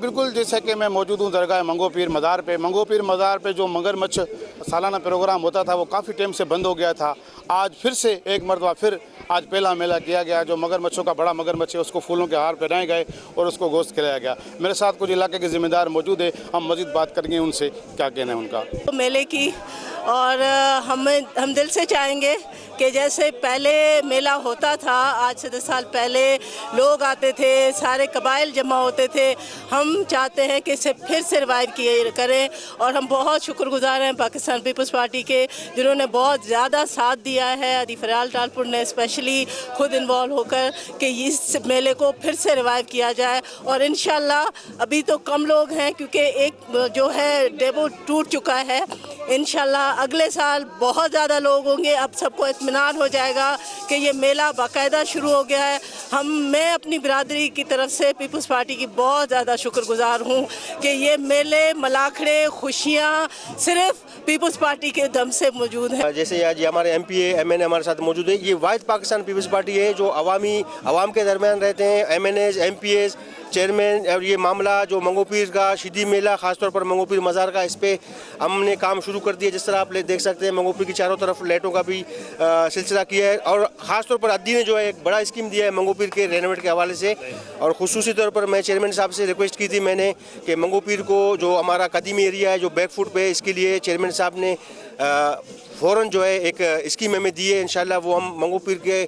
बिल्कुल जैसा कि मैं मौजूद हूँ दरगाह मंगो पीर मज़ार पे। मंगो पीर मज़ार पे जो मगरमच्छ सालाना प्रोग्राम होता था वो काफ़ी टाइम से बंद हो गया था। आज फिर से एक मरतबा फिर आज पहला मेला किया गया। जो मगरमच्छों का बड़ा मगरमच्छ है उसको फूलों के हार पहनाए गए और उसको गोश्त खिलाया गया। मेरे साथ कुछ इलाके के ज़िम्मेदार मौजूद है, हम मज़ीद बात करेंगे उनसे, क्या कहना है उनका मेले की। और हम दिल से चाहेंगे कि जैसे पहले मेला होता था, आज से 10 साल पहले लोग आते थे, सारे कबाइल जमा होते थे, हम चाहते हैं कि इसे फिर से रिवाइव किए करें। और हम बहुत शुक्रगुजार हैं पाकिस्तान पीपल्स पार्टी के, जिन्होंने बहुत ज़्यादा साथ दिया है। अदी फराल टालपुर ने स्पेशली खुद इन्वॉल्व होकर कि इस मेले को फिर से रिवाइव किया जाए। और इंशाल्लाह अभी तो कम लोग हैं क्योंकि एक जो है डेबो टूट चुका है। इंशाल्लाह अगले साल बहुत ज़्यादा लोग होंगे। अब सबको इत्मीनान हो जाएगा कि ये मेला बाकायदा शुरू हो गया है। मैं अपनी बिरादरी की तरफ से पीपल्स पार्टी की बहुत ज़्यादा शुक्रगुजार हूँ कि ये मेले, मलाखड़े, खुशियाँ सिर्फ पीपल्स पार्टी के दम से मौजूद हैं। जैसे आज हमारे MPA MNA हमारे साथ मौजूद है। ये वाहिद पाकिस्तान पीपल्स पार्टी है जो अवाम के दरमियान रहते हैं। MNAs, MPAs, chairman. और ये मामला जो मंगो पीर का शीदी मेला, ख़ासतौर पर मंगो पीर मज़ार का, इस पर हमने काम शुरू कर दिया। जिस तरह आप देख सकते हैं मंगो पीर की चारों तरफ लाइटों का भी सिलसिला किया है। और ख़ासतौर पर अद्दी ने जो है एक बड़ा स्कीम दिया है मंगो पीर के रेनोवेट के हवाले से। और खुसूसी तौर पर मैं चेयरमैन साहब से रिक्वेस्ट की थी मैंने कि मंगो पीर को जो हमारा कदीमी एरिया है जो बैक फुट पे, इसके लिए चेयरमैन साहब ने फ़ौरन जो है एक स्कीम हमें दी है। इंशाल्लाह वो हम मंगो पीर के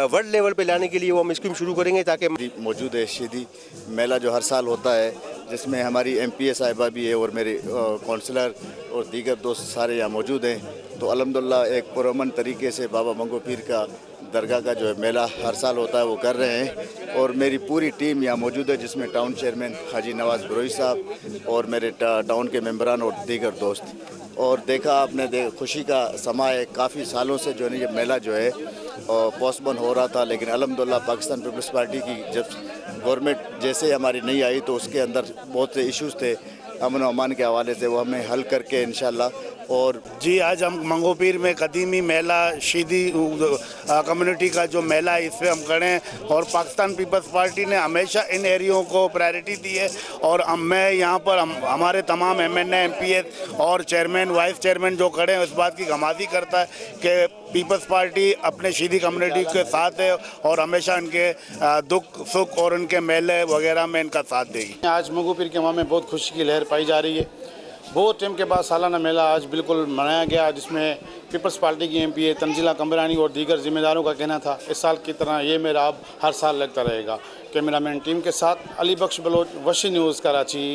वर्ल्ड लेवल पे लाने के लिए वो हम स्कीम शुरू करेंगे ताकि मौजूद है। शीदी मेला जो हर साल होता है जिसमें हमारी MPA साहिबा भी है और मेरे काउंसलर और दीगर दोस्त सारे यहाँ मौजूद हैं। तो अल्हम्दुलिल्लाह एक पुरअमन तरीके से बाबा मंगो पीर का दरगाह का जो है मेला हर साल होता है वो कर रहे हैं। और मेरी पूरी टीम यहाँ मौजूद है जिसमें टाउन चेयरमैन हाजी नवाज़ बरोई साहब और मेरे टाउन के मेंबरान और दीगर दोस्त। और देखा आपने खुशी का समा है। काफ़ी सालों से जो है ये मेला जो है पोस्टपोन हो रहा था, लेकिन अल्हम्दुलिल्लाह पाकिस्तान पीपल्स पार्टी की जब गवर्नमेंट जैसे हमारी नहीं आई तो उसके अंदर बहुत से इश्यूज़ थे अमन व अमान के हवाले से, वो हमें हल करके इंशाल्लाह। और जी आज हम मंगो पीर में कदीमी मेला शीदी कम्युनिटी का जो मेला है इस पर हम खड़े हैं। और पाकिस्तान पीपल्स पार्टी ने हमेशा इन एरियो को प्रायोरिटी दी है। और मैं यहाँ पर हमारे तमाम MNA MPA और चेयरमैन वाइस चेयरमैन जो खड़े हैं इस बात की गमाजी करता है कि पीपल्स पार्टी अपने शीदी कम्युनिटी के साथ है और हमेशा इनके दुख सुख और इनके मेले वगैरह में इनका साथ देगी। आज मंगो पीर के वहाँ में बहुत खुशी की लहर पाई जा रही है। बहुत टाइम के बाद सालाना मेला आज बिल्कुल मनाया गया, जिसमें पीपल्स पार्टी की MPA तंजीला कमरानी और दीगर जिम्मेदारों का कहना था इस साल की तरह ये मेला अब हर साल लगता रहेगा। कैमरामैन टीम के साथ अली बख्श बलोच, वशी न्यूज़, कराची।